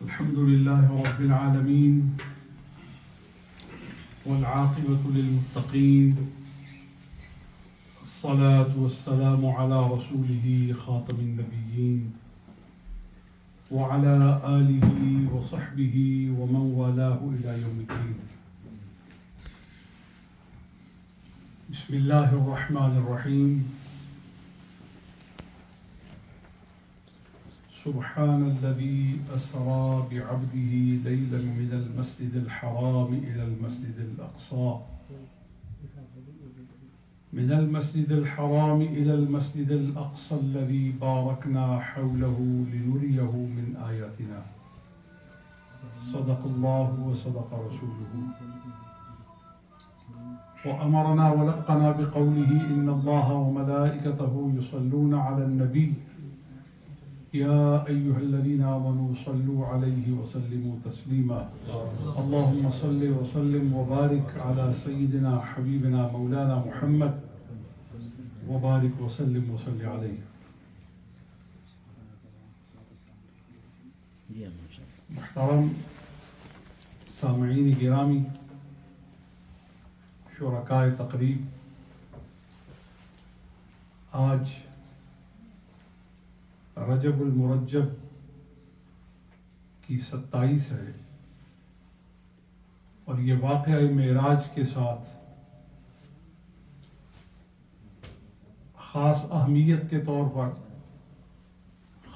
الحمد لله رب العالمين والعاقبة للمتقين الصلاة والسلام على رسوله خاتم النبيين وعلى آله وصحبه ومن والاه إلى يوم الدين. بسم الله الرحمن الرحيم. سبحان الذي أسرى بعبده ليلا من المسجد الحرام إلى المسجد الأقصى من المسجد الحرام إلى المسجد الأقصى الذي باركنا حوله لنريه من آياتنا. صدق الله وصدق رسوله وأمرنا ولقنا بقوله إن الله وملائكته يصلون على النبي يا أيها الذين آمنوا صلوا عليه وسلموا تسليما. اللهم صل وسلم وبارك على سيدنا حبيبنا مولانا محمد وبارك وسلم وصل عليه. محترم سامعین گرامی، شرکائے تقریب، آج رجب المرجب کی 27 ہے اور یہ واقعہ معراج کے ساتھ خاص اہمیت کے طور پر،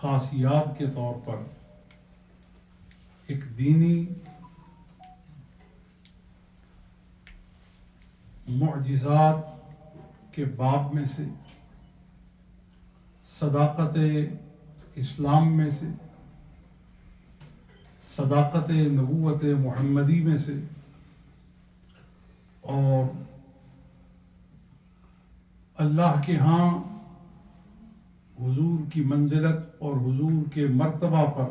خاص یاد کے طور پر ایک دینی معجزات کے باب میں سے، صداقت اسلام میں سے، صداقت نبوت محمدی میں سے، اور اللہ کے ہاں حضور کی منزلت اور حضور کے مرتبہ پر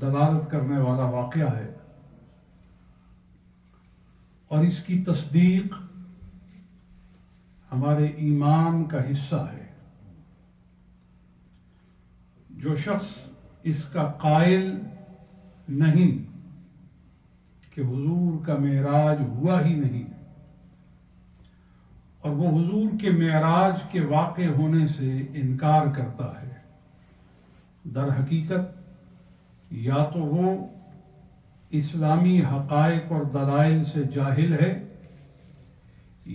دلالت کرنے والا واقعہ ہے، اور اس کی تصدیق ہمارے ایمان کا حصہ ہے۔ جو شخص اس کا قائل نہیں کہ حضور کا معراج ہوا ہی نہیں، اور وہ حضور کے معراج کے واقع ہونے سے انکار کرتا ہے، در حقیقت یا تو وہ اسلامی حقائق اور دلائل سے جاہل ہے،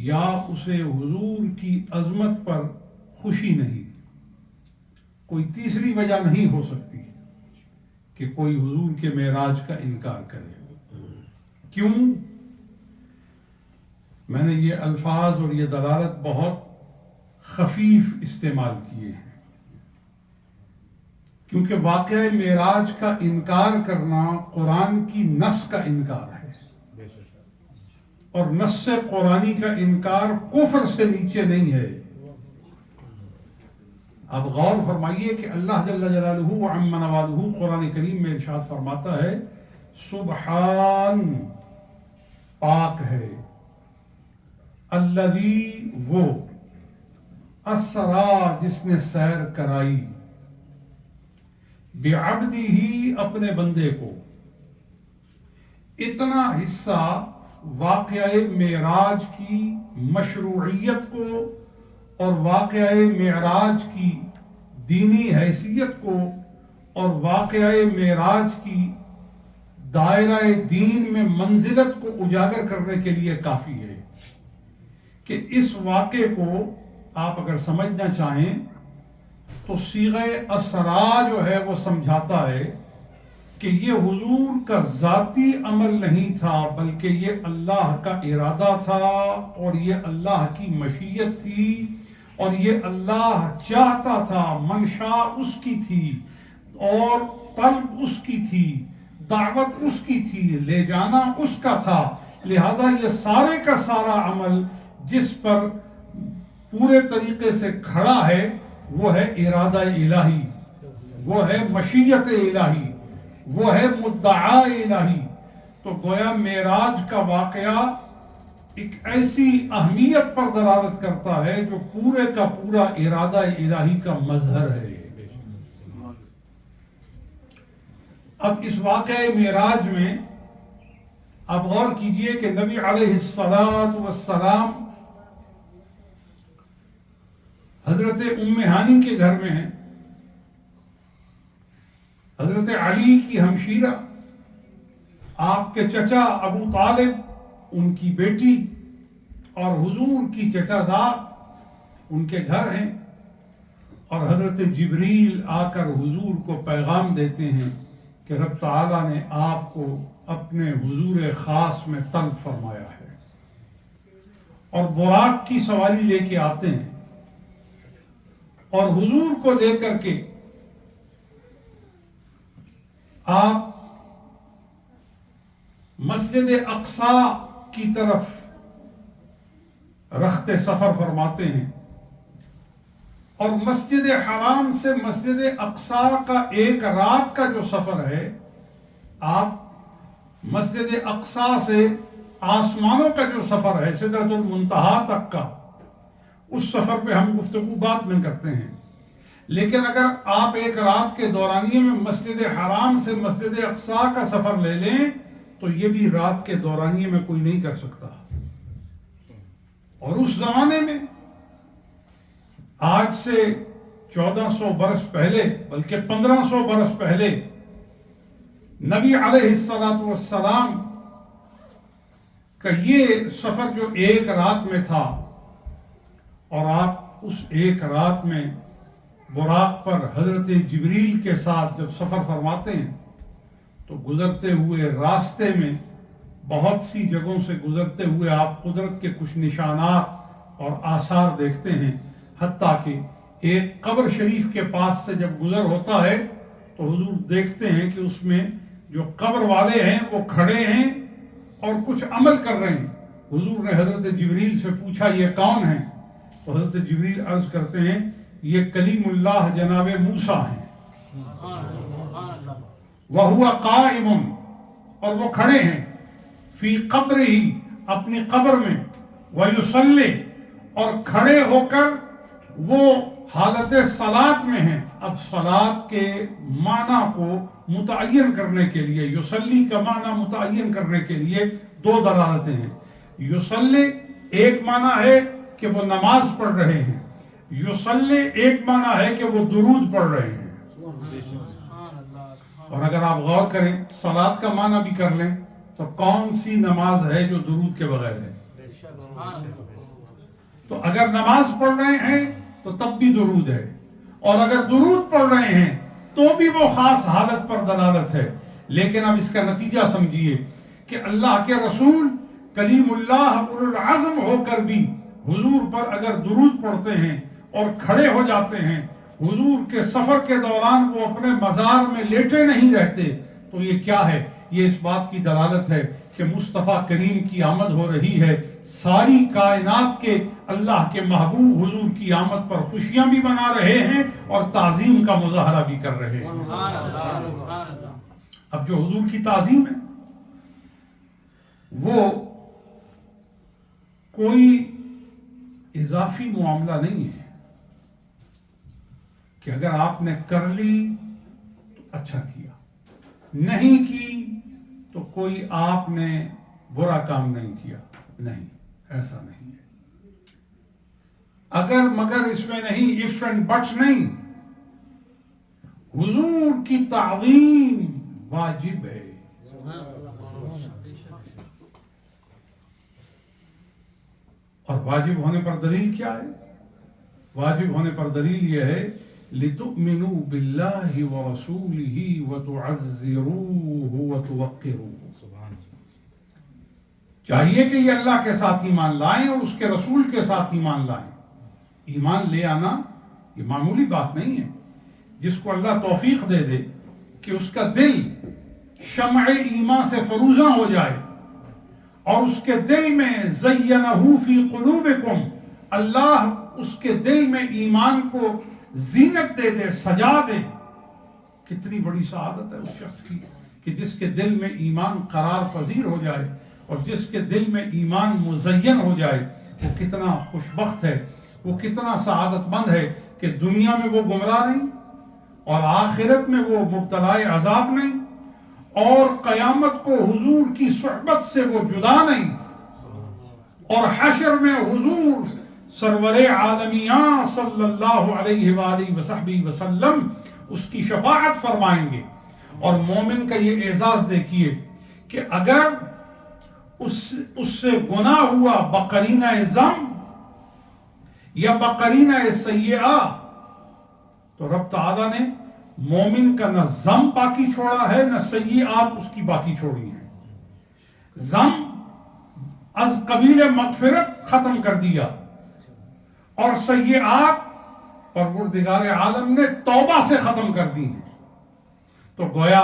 یا اسے حضور کی عظمت پر خوشی نہیں۔ کوئی تیسری وجہ نہیں ہو سکتی کہ کوئی حضور کے معراج کا انکار کرے۔ کیوں؟ میں نے یہ الفاظ اور یہ دلالت بہت خفیف استعمال کیے ہیں، کیونکہ واقعہ معراج کا انکار کرنا قرآن کی نص کا انکار ہے، اور نص قرآنی کا انکار کفر سے نیچے نہیں ہے۔ اب غور فرمائیے کہ اللہ جل جلالہ وعم نوالہ قرآن کریم میں ارشاد فرماتا ہے، سبحان، پاک ہے، الذی، وہ، اسرا، جس نے سیر کرائی، بعبدہ، اپنے بندے کو۔ اتنا حصہ واقعہ معراج کی مشروعیت کو اور واقعہ معراج کی دینی حیثیت کو اور واقعہ معراج کی دائرہ دین میں منزلت کو اجاگر کرنے کے لیے کافی ہے کہ اس واقعے کو آپ اگر سمجھنا چاہیں تو صیغہ اسرا جو ہے وہ سمجھاتا ہے کہ یہ حضور کا ذاتی عمل نہیں تھا، بلکہ یہ اللہ کا ارادہ تھا، اور یہ اللہ کی مشیت تھی، اور یہ اللہ چاہتا تھا، منشا اس کی تھی، اور طلب اس کی تھی، دعوت اس کی تھی، لے جانا اس کا تھا۔ لہذا یہ سارے کا سارا عمل جس پر پورے طریقے سے کھڑا ہے وہ ہے ارادہ الہی، وہ ہے مشیت الہی، وہ ہے مدعا الہی۔ تو گویا معراج کا واقعہ ایک ایسی اہمیت پر دلالت کرتا ہے جو پورے کا پورا ارادہ الہی کا مظہر ہے۔ اب اس واقعہ معراج میں آپ غور کیجئے کہ نبی علیہ السلام حضرت ام ہانی کے گھر میں ہیں، حضرت علی کی ہمشیرہ، آپ کے چچا ابو طالب، ان کی بیٹی، اور حضور کی چچا زاد ان کے گھر ہیں، اور حضرت جبریل آ کر حضور کو پیغام دیتے ہیں کہ رب تعالیٰ نے آپ کو اپنے حضور خاص میں طلب فرمایا ہے، اور براق کی سواری لے کے آتے ہیں، اور حضور کو لے کر کے آپ مسجد اقصی کی طرف رخت سفر فرماتے ہیں، اور مسجد حرام سے مسجد اقصی کا ایک رات کا جو سفر ہے، آپ مسجد اقصی سے آسمانوں کا جو سفر ہے سدرۃ المنتہا تک کا، اس سفر پہ ہم گفتگو بعد میں کرتے ہیں، لیکن اگر آپ ایک رات کے دورانیے میں مسجد حرام سے مسجد اقصی کا سفر لے لیں تو یہ بھی رات کے دورانیے میں کوئی نہیں کر سکتا۔ اور اس زمانے میں آج سے 1400 برس پہلے، بلکہ 1500 برس پہلے، نبی علیہ السلام کا یہ سفر جو ایک رات میں تھا، اور آپ اس ایک رات میں براق پر حضرت جبریل کے ساتھ جب سفر فرماتے ہیں تو گزرتے ہوئے راستے میں بہت سی جگہوں سے گزرتے ہوئے آپ قدرت کے کچھ نشانات اور آثار دیکھتے ہیں، حتیٰ کہ ایک قبر شریف کے پاس سے جب گزر ہوتا ہے تو حضور دیکھتے ہیں کہ اس میں جو قبر والے ہیں وہ کھڑے ہیں اور کچھ عمل کر رہے ہیں۔ حضور نے حضرت جبریل سے پوچھا یہ کون ہیں؟ تو حضرت جبریل عرض کرتے ہیں یہ کلیم اللہ جناب موسیٰ ہیں، وَهُوَ قَائِمٌ، اور وہ کھڑے ہیں، فی قبر ہی، اپنی قبر میں، وَيُصَلِّ، اور کھڑے ہو کر وہ حالت صلاۃ میں ہیں۔ اب صلاۃ کے معنی کو متعین کرنے کے لیے، یصلی کا معنی متعین کرنے کے لیے دو دلالتیں ہیں۔ یصلی ایک معنی ہے کہ وہ نماز پڑھ رہے ہیں، یصلی ایک معنی ہے کہ وہ درود پڑھ رہے ہیں۔ اور اگر آپ غور کریں صلاۃ کا معنی بھی کر لیں تو کون سی نماز ہے جو درود کے بغیر ہے؟ تو اگر نماز پڑھ رہے ہیں تو تب بھی درود ہے، اور اگر درود پڑھ رہے ہیں تو بھی وہ خاص حالت پر دلالت ہے۔ لیکن اب اس کا نتیجہ سمجھیے کہ اللہ کے رسول کلیم اللہ اولو العزم ہو کر بھی حضور پر اگر درود پڑھتے ہیں اور کھڑے ہو جاتے ہیں، حضور کے سفر کے دوران وہ اپنے مزار میں لیٹے نہیں رہتے، تو یہ کیا ہے؟ یہ اس بات کی دلالت ہے کہ مصطفیٰ کریم کی آمد ہو رہی ہے، ساری کائنات کے اللہ کے محبوب حضور کی آمد پر خوشیاں بھی منا رہے ہیں اور تعظیم کا مظاہرہ بھی کر رہے ہیں۔ اب جو حضور کی تعظیم ہے وہ کوئی اضافی معاملہ نہیں ہے کہ اگر آپ نے کر لی تو اچھا کیا، نہیں کی تو کوئی آپ نے برا کام نہیں کیا، نہیں، ایسا نہیں ہے۔ اگر مگر اس میں نہیں، if and but نہیں، حضور کی تعظیم واجب ہے۔ اور واجب ہونے پر دلیل کیا ہے؟ واجب ہونے پر دلیل یہ ہے لِتُؤْمِنُوا بِاللَّهِ وَرَسُولِهِ وَتُعَزِّرُوهُ وَتُوَقِّرُوهُ۔ چاہیے کہ یہ اللہ کے ساتھ ایمان لائیں اور اس کے رسول کے ساتھ ایمان لائیں۔ ایمان لے آنا یہ معمولی بات نہیں ہے۔ جس کو اللہ توفیق دے دے کہ اس کا دل شمع ایمان سے فروزاں ہو جائے اور اس کے دل میں زینہ فی قلوبکم، اللہ اس کے دل میں ایمان کو زینت دے دے، سجا دے، کتنی بڑی سعادت ہے اس شخص کی کہ جس کے دل میں ایمان قرار پذیر ہو جائے اور جس کے دل میں ایمان مزین ہو جائے۔ وہ کتنا خوشبخت ہے، وہ کتنا سعادت مند ہے کہ دنیا میں وہ گمراہ نہیں اور آخرت میں وہ مبتلا عذاب نہیں، اور قیامت کو حضور کی صحبت سے وہ جدا نہیں، اور حشر میں حضور سرور عالمیاں صلی اللہ علیہ وآلہ وصحبہ وسلم اس کی شفاعت فرمائیں گے۔ اور مومن کا یہ اعزاز دیکھیے کہ اگر اس سے گناہ ہوا بقرینہ ذم یا بقرینہ سیئہ، تو رب تعالیٰ نے مومن کا نہ ذم باقی چھوڑا ہے نہ سیئات اس کی باقی چھوڑی ہیں۔ ذم از قبیل مغفرت ختم کر دیا، اور سیئات پروردگار عالم نے توبہ سے ختم کر دی ہیں۔ تو گویا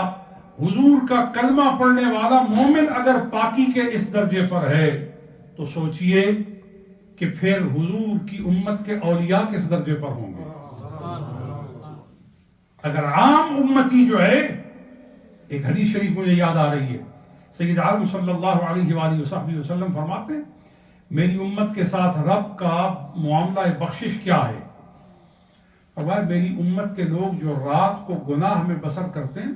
حضور کا کلمہ پڑھنے والا مومن اگر پاکی کے اس درجے پر ہے تو سوچئے کہ پھر حضور کی امت کے اولیاء کس درجے پر ہوں گے۔ اگر عام امتی جو ہے، ایک حدیث شریف مجھے یاد آ رہی ہے، سید عالم صلی اللہ علیہ وآلہ وسلم فرماتے ہیں میری امت کے ساتھ رب کا معاملہ بخشش کیا ہے؟ فرمایا میری امت کے لوگ جو رات کو گناہ میں بسر کرتے ہیں،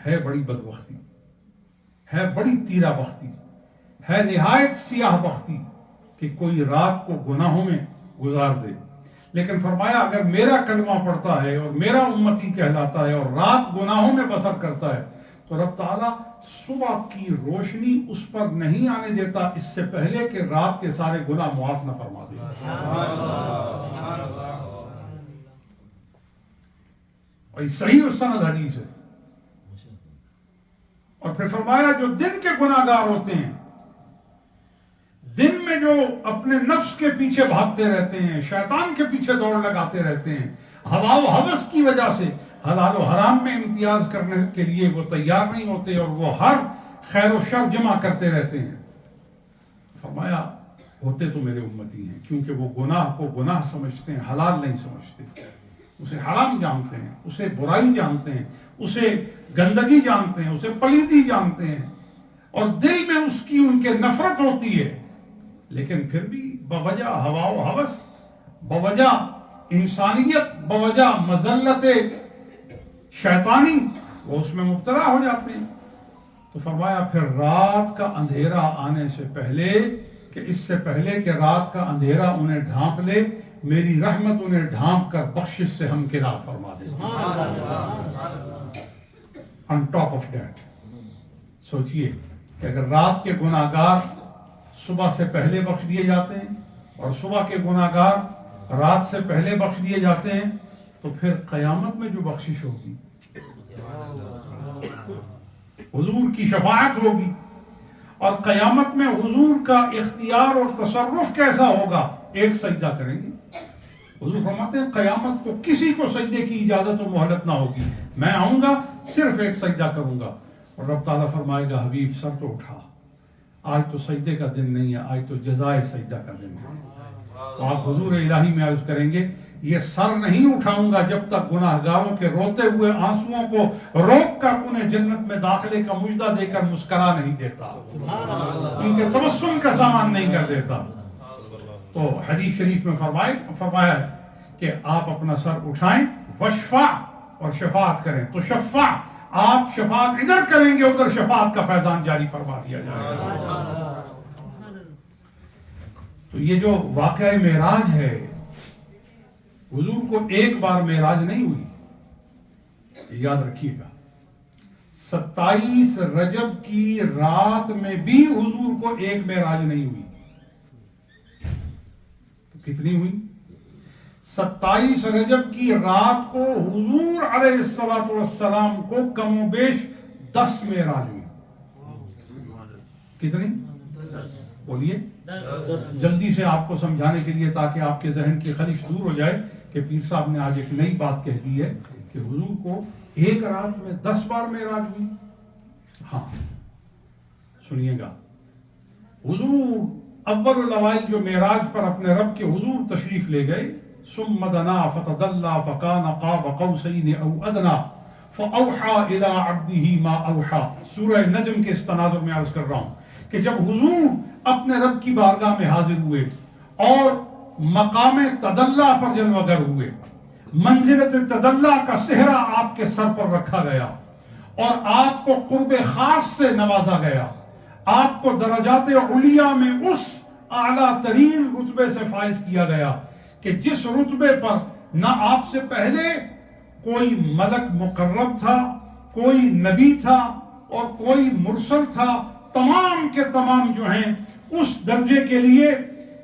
ہے بڑی بدبختی، ہے بڑی تیرہ بختی، ہے نہایت سیاہ بختی کہ کوئی رات کو گناہوں میں گزار دے۔ لیکن فرمایا اگر میرا کلمہ پڑھتا ہے اور میرا امتی کہلاتا ہے اور رات گناہوں میں بسر کرتا ہے تو رب تعالیٰ صبح کی روشنی اس پر نہیں آنے دیتا اس سے پہلے کہ رات کے سارے گناہ معاف نہ فرما دے۔ اور یہ صحیح السند حدیث ہے۔ اور پھر فرمایا جو دن کے گناہگار ہوتے ہیں، دن میں جو اپنے نفس کے پیچھے بھاگتے رہتے ہیں، شیطان کے پیچھے دوڑ لگاتے رہتے ہیں، ہوا و ہوس کی وجہ سے حلال و حرام میں امتیاز کرنے کے لیے وہ تیار نہیں ہوتے اور وہ ہر خیر و شر جمع کرتے رہتے ہیں، فرمایا ہوتے تو میرے امتی ہیں، کیونکہ وہ گناہ کو گناہ سمجھتے ہیں، حلال نہیں سمجھتے، اسے حرام جانتے ہیں، اسے برائی جانتے ہیں، اسے گندگی جانتے ہیں، اسے پلیدی جانتے ہیں، اور دل میں اس کی ان کے نفرت ہوتی ہے، لیکن پھر بھی بوجہ ہوا و ہوس، بوجہ انسانیت، بوجہ مذلت شیطانی وہ اس میں مبتلا ہو جاتے ہیں۔ تو فرمایا پھر رات کا اندھیرا آنے سے پہلے، کہ اس سے پہلے کہ رات کا اندھیرا انہیں ڈھانپ لے، میری رحمت انہیں ڈھانپ کر بخشش سے ہمکنار فرما دے۔ on top of that سوچئے کہ اگر رات کے گناہگار صبح سے پہلے بخش دیے جاتے ہیں اور صبح کے گناہگار رات سے پہلے بخش دیے جاتے ہیں تو پھر قیامت میں جو بخشش ہوگی حضور کی شفاعت ہوگی، اور قیامت میں حضور کا اختیار اور تصرف کیسا ہوگا؟ ایک سجدہ کریں گے۔ حضور فرماتے ہیں قیامت کو کسی کو سجدے کی اجازت و مہلت نہ ہوگی، میں آؤں گا صرف ایک سجدہ کروں گا، اور رب تعالیٰ فرمائے گا حبیب سر تو اٹھا، آج تو سجدے کا دن نہیں ہے، آج تو جزائے سجدہ کا دن ہے۔ تو آپ حضور الہی میں عرض کریں گے یہ سر نہیں اٹھاؤں گا جب تک گناہگاروں کے روتے ہوئے آنسوؤں کو روک کر انہیں جنت میں داخلے کا مژدہ دے کر مسکرا نہیں دیتا، ان کے تبسم کا سامان نہیں کر دیتا۔ تو حدیث شریف میں فرمایا کہ آپ اپنا سر اٹھائیں، وشفع، اور شفاعت کریں، تو شفع آپ شفاعت ادھر کریں گے ادھر شفاعت کا فیضان جاری فرما دیا جائے گا۔ تو یہ جو واقعہ معراج ہے، حضور کو ایک بار معراج نہیں ہوئی، یاد رکھیے گا 27 رجب کی رات میں بھی حضور کو ایک معراج نہیں ہوئی، تو کتنی ہوئی؟ 27 رجب کی رات کو حضور علیہ السلام کو کم و بیش 10 معراج ہوئی۔ کتنی؟ بولیے جلدی سے آپ کو سمجھانے کے لیے، تاکہ آپ کے ذہن کی خلش دور ہو جائے کہ پیر صاحب نے آج ایک نئی بات کہہ دی ہے کہ حضور کو ایک رات میں 10 بار معراج ہوئی۔ ہاں سنیے گا، حضور اول الاوائل جو معراج پر اپنے رب کے حضور تشریف لے گئے، ثم دنا فتدلى فكان قاب قوسين او ادنى فاوحى الى عبده ما اوحى۔ سورہ نجم کے اس تناظر میں عرض کر رہا ہوں کہ جب حضور اپنے رب کی بارگاہ میں حاضر ہوئے اور مقام تدلی پر جلوگر ہوئے، منزلت تدلی کا صحرا آپ کے سر پر رکھا گیا، اور آپ کو قرب خاص سے نوازا گیا، آپ کو درجات علیہ میں اس اعلیٰ ترین رتبے سے فائز کیا گیا کہ جس رتبے پر نہ آپ سے پہلے کوئی ملک مقرب تھا، کوئی نبی تھا اور کوئی مرسل تھا، تمام کے تمام جو ہیں اس درجے کے لیے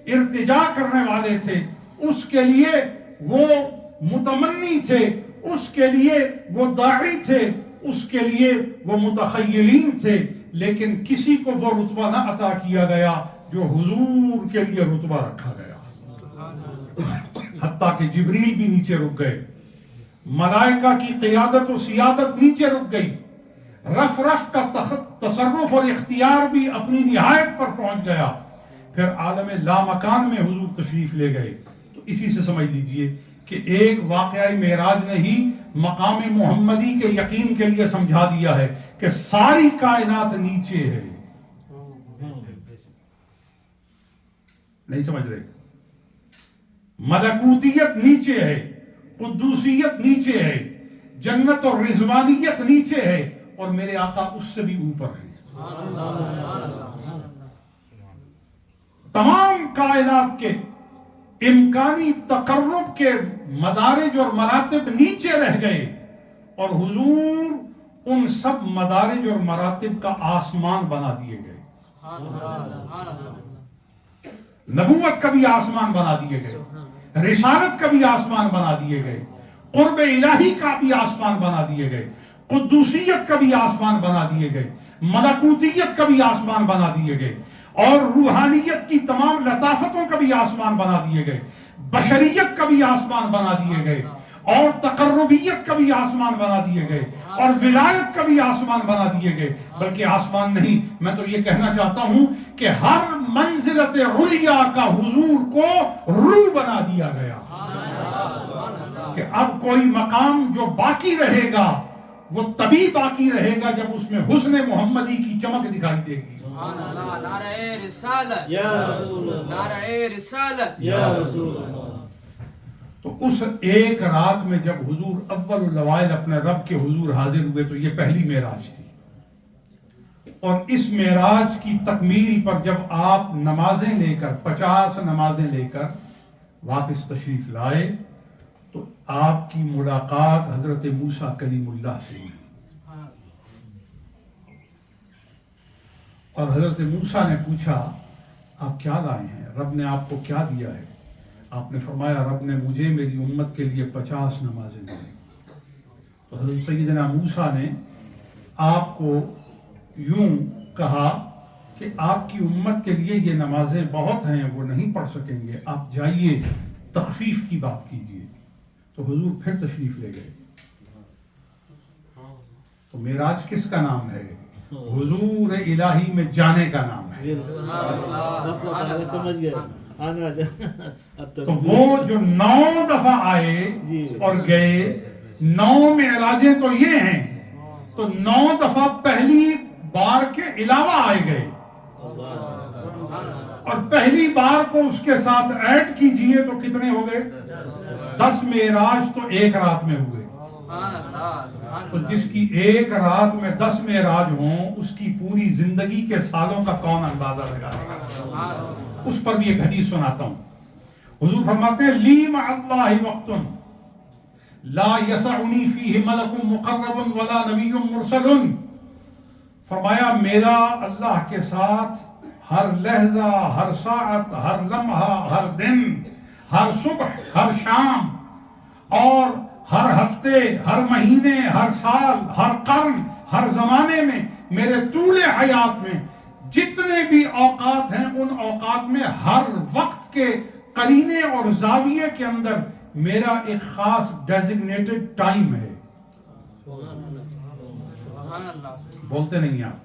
ارتجا کرنے والے تھے، اس کے لیے وہ متمنی تھے، اس کے لیے وہ داعی تھے، اس کے لیے وہ متخیلین تھے، لیکن کسی کو وہ رتبہ نہ عطا کیا گیا جو حضور کے لیے رتبہ رکھا گیا، حتیٰ کہ جبریل بھی نیچے رک گئے، ملائکہ کی قیادت و سیادت نیچے رک گئی، رف رف کا تصرف اور اختیار بھی اپنی نہایت پر پہنچ گیا، پھر عالم لامکان میں حضور تشریف لے گئے۔ تو اسی سے سمجھ لیجئے کہ ایک واقعہ معراج نے ہی مقام محمدی کے یقین کے لیے سمجھا دیا ہے کہ ساری کائنات نیچے ہے، نہیں سمجھ رہے؟ ملکوتیت نیچے ہے، قدوسیت نیچے ہے، جنت اور رضوانیت نیچے ہے، اور میرے آقا اس سے بھی اوپر ہے۔ تمام کائنات کے امکانی تقرب کے مدارج اور مراتب نیچے رہ گئے، اور حضور ان سب مدارج اور مراتب کا آسمان بنا دیے گئے۔ نبوت کا بھی آسمان بنا دیے گئے، رسالت کا بھی آسمان بنا دیے گئے، قرب الہی کا بھی آسمان بنا دیے گئے، قدوسیت کا بھی آسمان بنا دیے گئے، ملکوتیت کا بھی آسمان بنا دیے گئے، اور روحانیت کی تمام لطافتوں کا بھی آسمان بنا دیے گئے، بشریت کا بھی آسمان بنا دیے گئے، اور تقربیت کا بھی آسمان بنا دیے گئے، اور ولایت کا بھی آسمان بنا دیے گئے۔ بلکہ آسمان نہیں، میں تو یہ کہنا چاہتا ہوں کہ ہر منزلت علیہ کا حضور کو روح بنا دیا گیا، کہ اب کوئی مقام جو باقی رہے گا وہ تبھی باقی رہے گا جب اس میں حسن محمدی کی چمک دکھائی دے گی۔ نعرہ رسالت یا رسول اللہ، نعرہ رسالت یا رسول اللہ۔ تو اس ایک رات میں جب حضور اول الاوائل اپنے رب کے حضور حاضر ہوئے تو یہ پہلی معراج تھی، اور اس معراج کی تکمیل پر جب آپ نمازیں لے کر 50 نمازیں لے کر واپس تشریف لائے تو آپ کی ملاقات حضرت موسیٰ کلیم اللہ سے ہوئی، اور حضرت موسیٰ نے پوچھا آپ کیا لائے ہیں، رب نے آپ کو کیا دیا ہے؟ آپ نے فرمایا رب نے مجھے میری امت کے لیے 50 نمازیں دی۔ تو حضرت سیدنا موسیٰ نے آپ کو یوں کہا کہ آپ کی امت کے لیے یہ نمازیں بہت ہیں، وہ نہیں پڑھ سکیں گے، آپ جائیے تخفیف کی بات کیجئے۔ تو حضور پھر تشریف لے گئے۔ تو معراج کس کا نام ہے؟ حضور الہی میں جانے کا نام ہے۔ تو وہ جو 9 دفعہ آئے اور گئے، 9 معراجیں تو یہ ہیں، تو 9 دفعہ پہلی بار کے علاوہ آئے گئے، اور پہلی بار کو اس کے ساتھ ایڈ کیجئے تو کتنے ہو گئے؟ 10 معراج تو ایک رات میں ہوئے۔ تو جس کی ایک رات میں 10 معراج ہوں، اس کی پوری زندگی کے سالوں کا کون اندازہ لگائے گا؟ اس پر بھی ایک حدیث سناتا ہوں۔ حضور فرماتے ہیں لی مع اللہ وقت لا یسعنی فیہ ملک مقرب ولا نبی مرسل۔ فرمایا میرا اللہ کے ساتھ ہر لحظہ، ہر ساعت، ہر لمحہ، ہر دن، ہر صبح، ہر شام، اور ہر ہفتے، ہر مہینے، ہر سال، ہر قرن، ہر زمانے میں، میرے طول حیات میں جتنے بھی اوقات ہیں ان اوقات میں ہر وقت کے قرینے اور زاویے کے اندر میرا ایک خاص ڈیزگنیٹڈ ٹائم ہے۔ بولتے نہیں آپ؟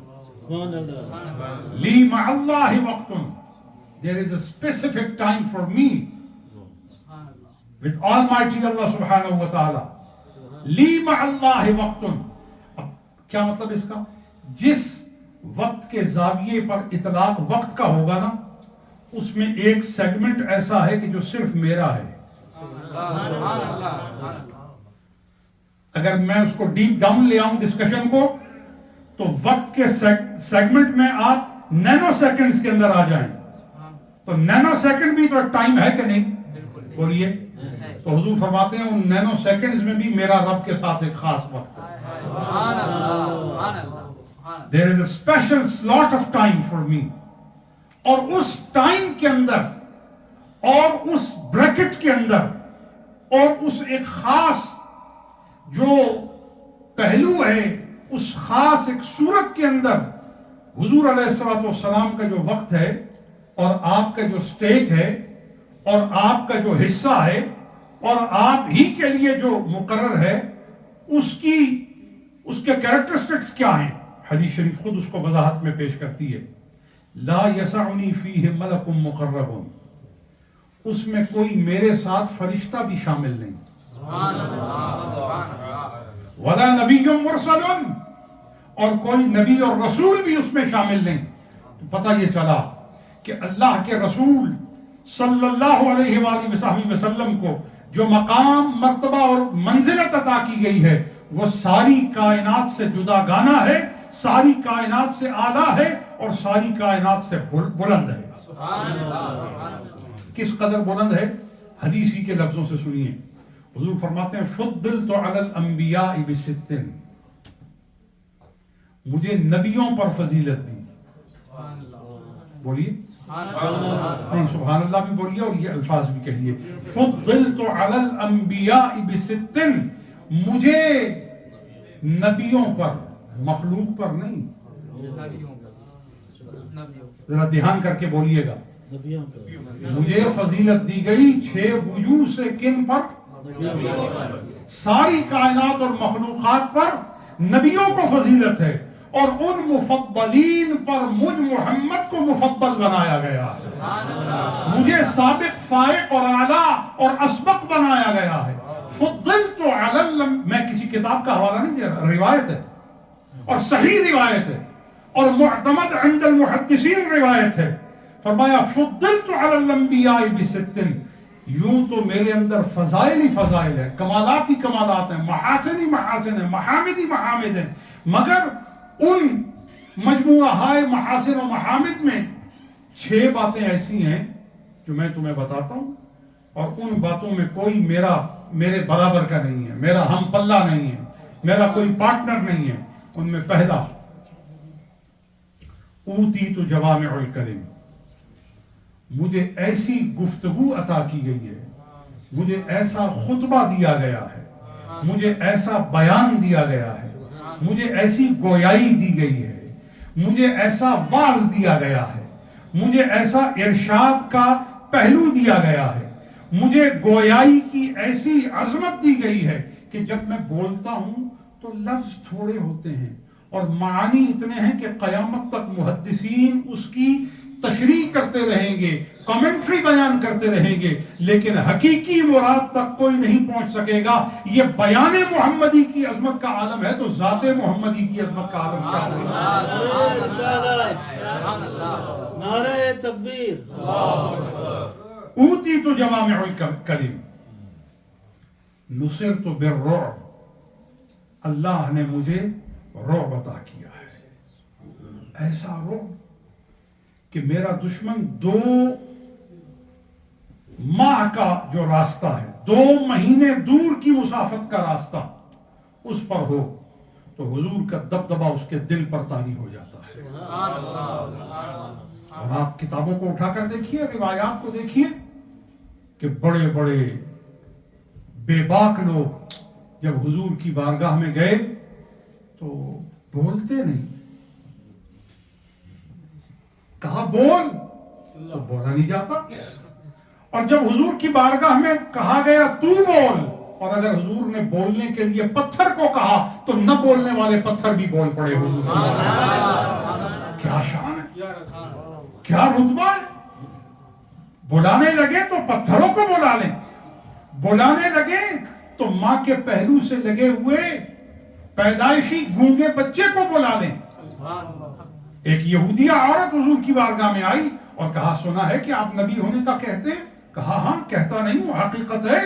لی مع اللہ وقت، there is a specific time for me with Almighty Allah subhanahu wa ta'ala۔ لی مع اللہ وقت، اب کیا مطلب اس کا؟ جس وقت کے زاویے پر اطلاق وقت کا ہوگا نا، اس میں ایک سیگمنٹ ایسا ہے کہ جو صرف میرا ہے۔ اگر میں اس کو ڈیپ ڈاؤن لے آؤں ڈسکشن کو تو وقت کے سیگمنٹ میں آپ نینو سیکنڈز کے اندر آ جائیں. تو نینو سیکنڈ بھی تو ایک ٹائم ہے کہ نہیں؟ بولیے. تو حضور فرماتے ہیں ان نینو سیکنڈز میں بھی میرا رب کے ساتھ ایک خاص وقت ہے. There is a special slot of time for me. اور اس ٹائم کے اندر اور اس بریکٹ کے اندر اور اس ایک خاص جو پہلو ہے اس خاص ایک صورت کے اندر حضور علیہ الصلوۃ والسلام کا جو وقت ہے اور آپ کا جو سٹیک ہے اور آپ کا جو حصہ ہے اور آپ ہی کے لیے جو مقرر ہے اس کے کیریکٹرسٹکس کیا ہیں. حدیث شریف خود اس کو وضاحت میں پیش کرتی ہے. لا یسعنی فیہ ملک مقرب، اس میں کوئی میرے ساتھ فرشتہ بھی شامل نہیں. ولا نبی مرسل، اور کوئی نبی اور رسول بھی اس میں شامل نہیں. تو پتہ یہ چلا کہ اللہ کے رسول صلی اللہ علیہ وآلہ وسلم کو جو مقام، مرتبہ اور منزلت عطا کی گئی ہے وہ ساری کائنات سے جدا گانا ہے، ساری کائنات سے اعلیٰ ہے اور ساری کائنات سے بلند ہے. کس قدر بلند ہے؟ حدیث ہی کے لفظوں سے سنیے. حضور فرماتے ہیں فضلت علی الانبیاء بست، مجھے نبیوں پر فضیلت دی. بولیے نہیں، سبحان اللہ بھی بولیے اور یہ الفاظ بھی کہیے. فضلت علی الانبیاء بست، مجھے نبیوں پر، مخلوق پر نہیں. ذرا دھیان کر کے بولیے گا. مجھے فضیلت دی گئی 6 وجوہ سے. کن پر؟ ساری کائنات اور مخلوقات پر نبیوں کو فضیلت ہے، اور ان مفضلین پر مجھ محمد کو مفضل بنایا گیا ہے. مجھے سابق، فائق اور اعلیٰ اور اسبق بنایا گیا ہے. فضلت علی، میں کسی کتاب کا حوالہ نہیں دے رہا، روایت ہے اور صحیح روایت ہے اور معتمد عند المحدثین روایت ہے. فرمایا فضلت علی الانبیاء بست، یوں تو میرے اندر فضائل ہی فضائل ہے، کمالات ہی کمالات ہیں، محاسن ہی محاسن ہیں، محامد ہی محامد ہیں، مگر ان مجموعہ محاسن و محامد میں 6 باتیں ایسی ہیں جو میں تمہیں بتاتا ہوں، اور ان باتوں میں کوئی میرے برابر کا نہیں ہے، میرا ہم پلہ نہیں ہے، میرا کوئی پارٹنر نہیں ہے. ان میں پہلا، اوتیت جوامع الکلم، مجھے ایسی گفتگو عطا کی گئی ہے، مجھے ایسا خطبہ دیا گیا ہے، مجھے ایسا بیان دیا گیا ہے، مجھے ایسی گویائی دی گئی ہے، مجھے ایسا واعظ دیا گیا ہے، مجھے ایسا ارشاد کا پہلو دیا گیا ہے، مجھے گویائی کی ایسی عظمت دی گئی ہے کہ جب میں بولتا ہوں تو لفظ تھوڑے ہوتے ہیں اور معانی اتنے ہیں کہ قیامت تک محدثین اس کی تشریح کرتے رہیں گے، کامنٹری بیان کرتے رہیں گے، لیکن حقیقی مراد تک کوئی نہیں پہنچ سکے گا. یہ بیان محمدی کی عظمت کا عالم ہے تو ذات محمدی کی عظمت کا عالم کیا ہوگا؟ نعرہ تکبیر. اوتیت جوامع الکلم، نصرت بالرعب، اللہ نے مجھے رعب عطا کیا ہے. ایسا رعب کہ میرا دشمن 2 ماہ کا جو راستہ ہے، 2 مہینے دور کی مسافت کا راستہ اس پر ہو تو حضور کا دبدبہ اس کے دل پر طاری ہو جاتا ہے. اور آپ کتابوں کو اٹھا کر دیکھیے، روایات کو دیکھیے کہ بڑے بڑے بے باک لوگ جب حضور کی بارگاہ میں گئے تو بولتے نہیں. کہا بول تو بولا نہیں جاتا، اور جب حضور کی بارگاہ میں کہا گیا تو بول، اور اگر حضور نے بولنے کے لیے پتھر کو کہا تو نہ بولنے والے پتھر بھی بول پڑے. حضور کیا شان ہے، کیا رتبہ ہے. بلانے لگے تو پتھروں کو بلا لیں، بلانے لگے تو ماں کے پہلو سے لگے ہوئے پیدائشی گونگے بچے کو بلا لیں. ایک یہودیہ عورت حضور کی بارگاہ میں آئی اور کہا سنا ہے کہ آپ نبی ہونے کا کہتے ہیں. کہا ہاں کہتا نہیں ہوں، حقیقت ہے.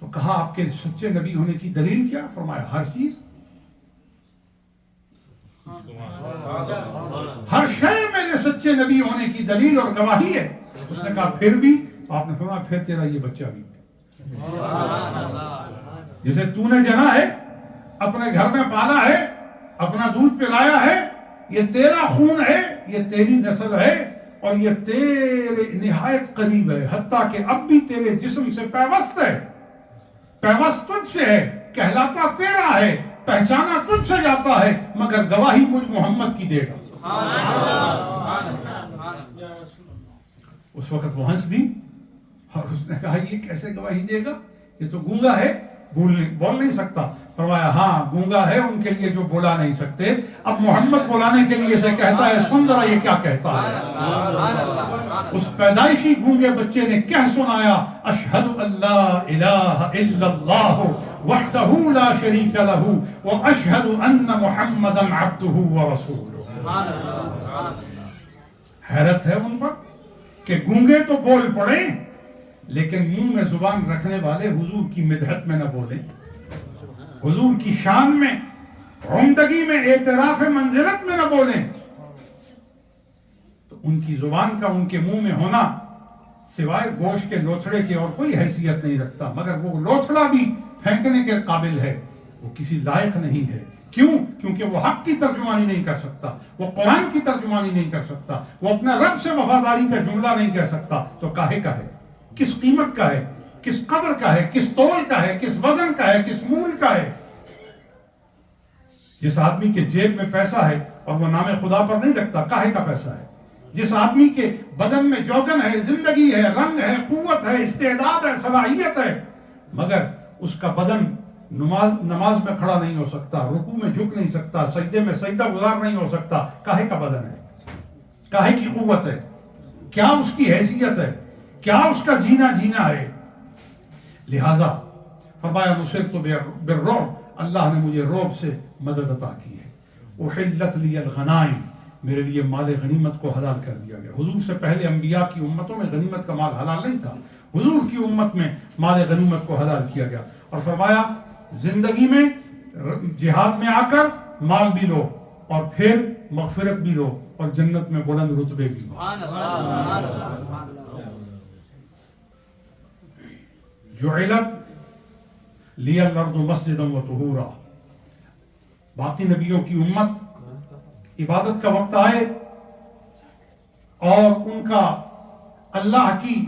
تو کہا آپ کے سچے نبی ہونے کی دلیل کیا؟ فرمایا ہر چیز. ہر شے میرے سچے نبی ہونے کی دلیل اور گواہی ہے. اس نے کہا پھر بھی؟ تو آپ نے فرمایا پھر تیرا یہ بچہ بھی جسے تو نے جنا ہے، اپنے گھر میں پالا ہے، اپنا دودھ پلایا ہے، یہ تیرا خون ہے، یہ تیری نسل ہے، اور یہ تیرے نہایت قریب ہے، حتیٰ کہ اب بھی تیرے جسم سے پیوست ہے، پیوست تجھ سے ہے، کہلاتا تیرا ہے، پہچانا تجھ سے جاتا ہے، مگر گواہی مجھ محمد کی دے گا. اس وقت وہ ہنس دی اور اس نے کہا یہ کیسے گواہی دے گا، یہ تو گونگا ہے، بول نہیں سکتا. فرمایا ہاں گونگا ہے ان کے لیے جو بولا نہیں سکتے، اب محمد بولانے کے لیے اسے کہتا ہے سن ذرا یہ کیا کہتا ہے. اس پیدائشی گونگے بچے نے کہہ سنایا اشہد ان لا الہ الا اللہ وحدہ لا شریک لہ واشہد ان محمدا عبدہ ورسولہ. حیرت ہے ان پر کہ گونگے تو بول پڑے لیکن منہ میں زبان رکھنے والے حضور کی مدحت میں نہ بولیں، حضور کی شان میں، عمدگی میں، اعتراف منزلت میں نہ بولیں. تو ان کی زبان کا ان کے منہ میں ہونا سوائے گوشت کے لوتھڑے کے اور کوئی حیثیت نہیں رکھتا، مگر وہ لوتھڑا بھی پھینکنے کے قابل ہے، وہ کسی لائق نہیں ہے. کیوں؟ کیونکہ وہ حق کی ترجمانی نہیں کر سکتا، وہ قرآن کی ترجمانی نہیں کر سکتا، وہ اپنے رب سے وفاداری کا جملہ نہیں کہہ سکتا. تو کاہے کا ہے، کس قیمت کا ہے، کس قدر کا ہے، کس تول کا ہے، کس وزن کا ہے، کس مول کا ہے. جس آدمی کے جیب میں پیسہ ہے اور وہ نام خدا پر نہیں رکھتا، کاہے کا پیسہ ہے. جس آدمی کے بدن میں جوگن ہے، زندگی ہے، رنگ ہے، قوت ہے، استعداد ہے، صلاحیت ہے، مگر اس کا بدن نماز میں کھڑا نہیں ہو سکتا، رکوع میں جھک نہیں سکتا، سجدے میں سجدہ گزار نہیں ہو سکتا، کاہے کا بدن ہے، کاہے کی قوت ہے، کیا اس کی حیثیت ہے، کیا اس کا جینا ہے. لہذا فرمایا نصرت بالرعب، اللہ نے مجھے رعب سے مدد عطا کی ہے. احلت لی الغنائم، میرے لیے مال غنیمت کو حلال کر دیا گیا. حضور سے پہلے انبیاء کی امتوں میں غنیمت کا مال حلال نہیں تھا، حضور کی امت میں مال غنیمت کو حلال کیا گیا. اور فرمایا زندگی میں جہاد میں آ کر مال بھی لو اور پھر مغفرت بھی لو اور جنت میں بلند رتبے بھی لو. جعلت لی الارض مسجدا وطہورا. باقی نبیوں کی امت عبادت کا وقت آئے اور ان کا اللہ کی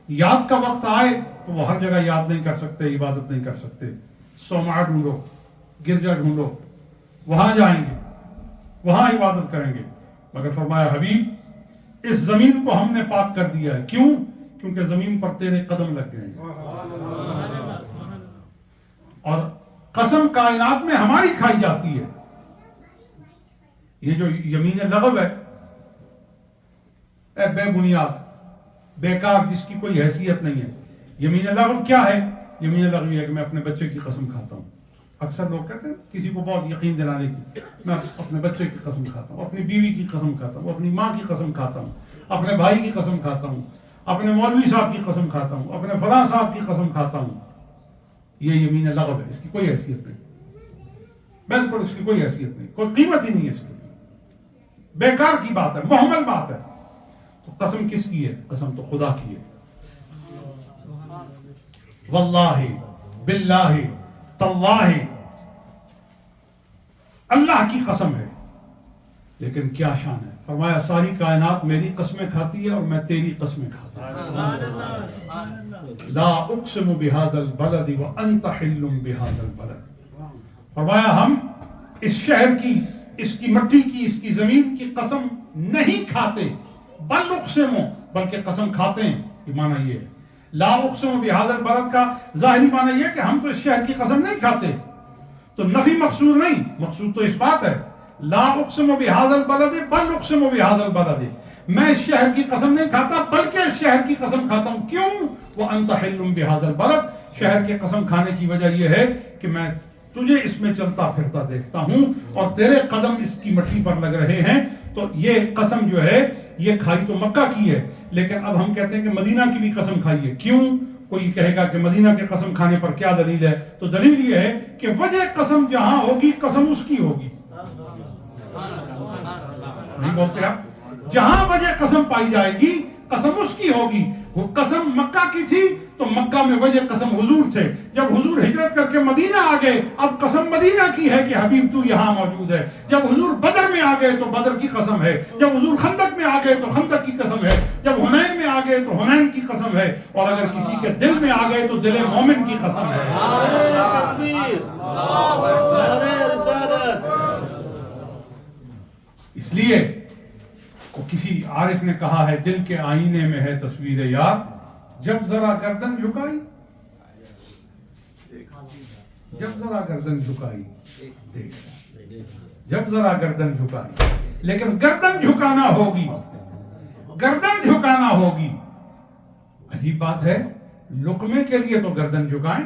یاد کا وقت آئے تو وہ ہر جگہ یاد نہیں کر سکتے، عبادت نہیں کر سکتے. صومعہ ڈھونڈو، گرجا ڈھونڈو، وہاں جائیں گے، وہاں عبادت کریں گے. مگر فرمایا حبیب اس زمین کو ہم نے پاک کر دیا ہے. کیوں؟ کیونکہ زمین پر تیرے قدم لگ گئے ہیں. اور قسم کائنات میں ہماری کھائی جاتی ہے. یہ جو یمین لغو ہے، اے بے بنیاد، بیکار، جس کی کوئی حیثیت نہیں ہے. یمین لغو کیا ہے؟ یمین لغو یہ ہے کہ میں اپنے بچے کی قسم کھاتا ہوں. اکثر لوگ کہتے ہیں کسی کو بہت یقین دلانے کی، میں اپنے بچے کی قسم کھاتا ہوں، اپنی بیوی کی قسم کھاتا ہوں، اپنی ماں کی قسم کھاتا ہوں، اپنے بھائی کی قسم کھاتا ہوں، اپنے مولوی صاحب کی قسم کھاتا ہوں، اپنے فلاں صاحب کی قسم کھاتا ہوں. یہ یمین لغو ہے، اس کی کوئی حیثیت نہیں، بالکل اس کی کوئی حیثیت نہیں، کوئی قیمت ہی نہیں ہے اس کی، بیکار کی بات ہے، محمل بات ہے. تو قسم کس کی ہے؟ قسم تو خدا کی ہے. واللہ باللہ تاللہ، اللہ کی قسم ہے. لیکن کیا شان ہے. فرمایا ساری کائنات میری قسمیں کھاتی ہے اور میں تیری قسمیں کھاتا ہوں. لا اقسم بهذا البلد وانت حل بهذا البلد. فرمایا ہم اس شہر کی، اس کی مٹی کی، اس کی زمین کی قسم نہیں کھاتے، بل اقسم، بلکہ قسم کھاتے ہیں. یہ معنی یہ ہے. لا اقسم بهذا البلد کا ظاہری معنی یہ ہے کہ ہم تو اس شہر کی قسم نہیں کھاتے. تو نفی مقصود نہیں، مقصود تو اس بات ہے. لا اقسم بهذا البلد بل اقسم بهذا البلد، میں اس شہر کی قسم نہیں کھاتا بلکہ اس شہر کی قسم کھاتا ہوں. کیوں؟ وانت حل بهذا البلد، شہر کی قسم کھانے کی وجہ یہ ہے کہ میں تجھے اس میں چلتا پھرتا دیکھتا ہوں اور تیرے قدم اس کی مٹی پر لگ رہے ہیں. تو یہ قسم جو ہے یہ کھائی تو مکہ کی ہے، لیکن اب ہم کہتے ہیں کہ مدینہ کی بھی قسم کھائی ہے. کیوں؟ کوئی کہے گا کہ مدینہ کے قسم کھانے پر کیا دلیل ہے؟ تو دلیل یہ ہے کہ وجہ قسم جہاں ہوگی قسم اس کی ہوگی. نہیں بولتے آپ؟ جہاں وجہ قسم پائی جائے گی قسم اس کی ہوگی. وہ قسم مکہ کی تھی تو مکہ میں وجہ قسم حضور تھے. جب حضور ہجرت کر کے مدینہ آ گئے اب قسم مدینہ کی ہے کہ حبیب تو یہاں موجود ہے. جب حضور بدر میں آ گئے تو بدر کی قسم ہے. جب حضور خندق میں آ گئے تو خندق کی قسم ہے. جب حنین میں آ گئے تو حنین کی قسم ہے. اور اگر کسی کے دل میں آ گئے تو دل مومن کی قسم ہے. تکبیر، نعرہ رسالت. اس لیے کسی عارف نے کہا ہے دل کے آئینے میں ہے تصویر یار، جب ذرا گردن جھکائی، جب ذرا گردن جھکائی جب ذرا گردن جھکائی. لیکن گردن جھکانا ہوگی، گردن جھکانا ہوگی. عجیب بات ہے، لقمے کے لیے تو گردن جھکائیں،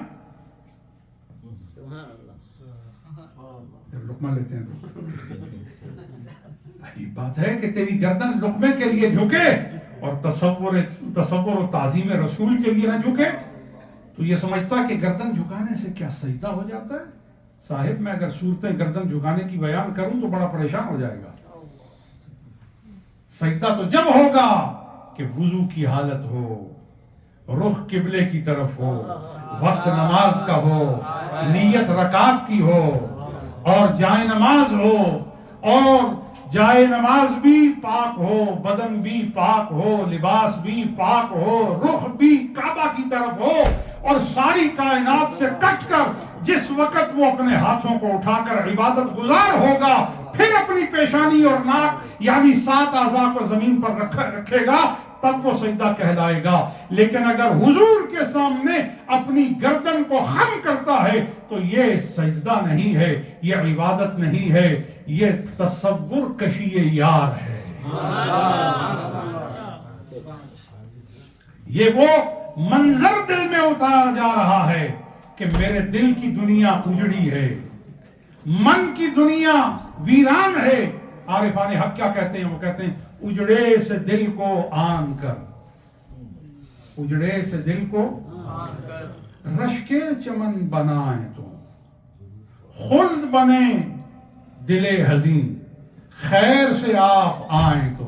جب لقمہ لیتے ہیں تو عجیب بات ہے کہ تیری گردن لقمے کے لیے جھکے اور تصور و تعظیم رسول کے لیے نہ جھکے. تو یہ سمجھتا کہ گردن جھکانے سے کیا سجدہ ہو جاتا ہے؟ صاحب میں اگر صورتیں گردن جھکانے کی بیان کروں تو بڑا پریشان ہو جائے گا. سجدہ تو جب ہوگا کہ وضو کی حالت ہو، رخ قبلے کی طرف ہو، وقت نماز کا ہو، نیت رکعت کی ہو، اور جائے نماز ہو، اور جائے نماز بھی پاک ہو، بدن بھی پاک ہو، لباس بھی پاک ہو، رخ بھی کعبہ کی طرف ہو، اور ساری کائنات سے کٹ کر جس وقت وہ اپنے ہاتھوں کو اٹھا کر عبادت گزار ہوگا پھر اپنی پیشانی اور ناک یعنی 7 اعضاء کو زمین پر رکھے گا تب وہ سجدہ کہلائے گا. لیکن اگر حضور کے سامنے اپنی گردن کو خم کرتا ہے تو یہ سجدہ نہیں ہے، یہ عبادت نہیں ہے، یہ تصور کشی یار ہے. یہ وہ منظر دل میں اتارا جا رہا ہے کہ میرے دل کی دنیا اجڑی ہے، من کی دنیا ویران ہے. عارفان حق کیا کہتے ہیں؟ وہ کہتے ہیں اجڑے سے دل کو آن کر، اجڑے سے دل کو رشک چمن بنائیں تو خلد بنے دل حزین، خیر سے آپ آئیں تو.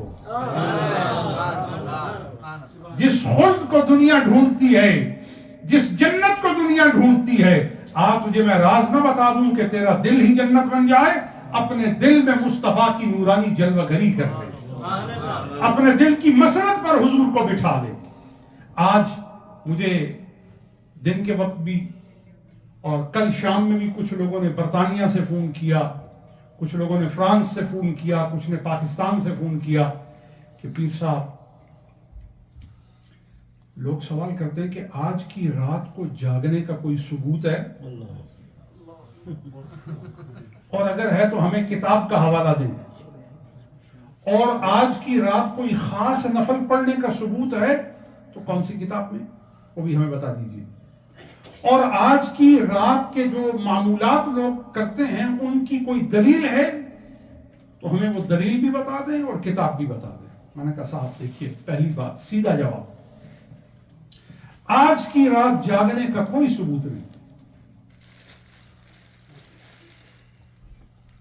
جس خلد کو دنیا ڈھونڈتی ہے، جس جنت کو دنیا ڈھونڈتی ہے، تجھے میں راز نہ بتا دوں کہ تیرا دل ہی جنت بن جائے. اپنے دل میں مصطفیٰ کی نورانی جلوہ گری کر لے، اپنے دل کی مسرت پر حضور کو بٹھا لے. آج مجھے دن کے وقت بھی اور کل شام میں بھی کچھ لوگوں نے برطانیہ سے فون کیا، کچھ لوگوں نے فرانس سے فون کیا، کچھ نے پاکستان سے فون کیا کہ پیر صاحب، لوگ سوال کرتے ہیں کہ آج کی رات کو جاگنے کا کوئی ثبوت ہے؟ اور اگر ہے تو ہمیں کتاب کا حوالہ دیں. اور آج کی رات کوئی خاص نفل پڑھنے کا ثبوت ہے تو کون سی کتاب میں؟ وہ بھی ہمیں بتا دیجیے. اور آج کی رات کے جو معمولات لوگ کرتے ہیں ان کی کوئی دلیل ہے تو ہمیں وہ دلیل بھی بتا دیں اور کتاب بھی بتا دیں. میں نے کہا صاحب دیکھیے، پہلی بات سیدھا جواب، آج کی رات جاگنے کا کوئی ثبوت نہیں.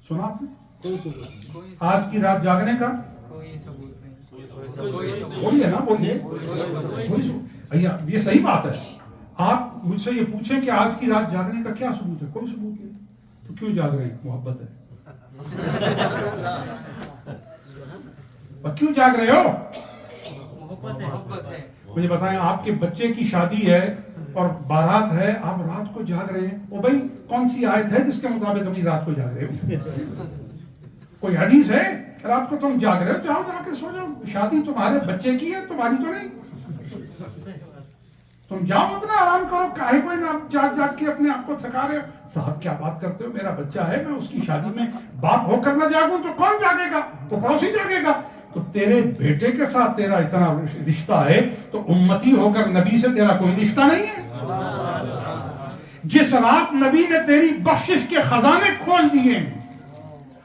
سنا آپ نے؟ آج کی رات جاگنے کا کوئی ثبوت نہیں. بولیے نا، بولیے. یہ صحیح بات ہے. آپ مجھ سے یہ پوچھیں کہ آج کی رات جاگنے کا کیا ثبوت ہے؟ کوئی ثبوت نہیں. تو کیوں جاگ رہے ہیں؟ محبت ہے. کیوں جاگ رہے ہو؟ محبت ہے. مجھے بتائیں، آپ کے بچے کی شادی ہے اور بارات ہے، آپ رات کو جاگ رہے ہیں. وہ بھائی کون سی آیت ہے جس کے مطابق ابھی رات کو جاگ رہے ہو؟ کوئی حدیث ہے رات کو تم جاگ رہے ہو؟ جاؤ جا کے سو جاؤ. شادی تمہارے بچے کی ہے، تمہاری تو نہیں. تم جاؤ اپنا آرام کرو. کاہے کوئی نہ جاگ جاگ کے اپنے آپ کو تھکا رہے ہو؟ صاحب کیا بات کرتے ہو؟ میرا بچہ ہے، میں اس کی شادی میں باپ ہو کر نہ جاگوں تو کون جاگے گا؟ تو پڑوسی جاگے گا. تو تیرے بیٹے کے ساتھ تیرا اتنا رشتہ ہے تو امتی ہو کر نبی سے تیرا کوئی رشتہ نہیں ہے؟ جس رات نبی نے تیری بخشش کے خزانے کھول دیے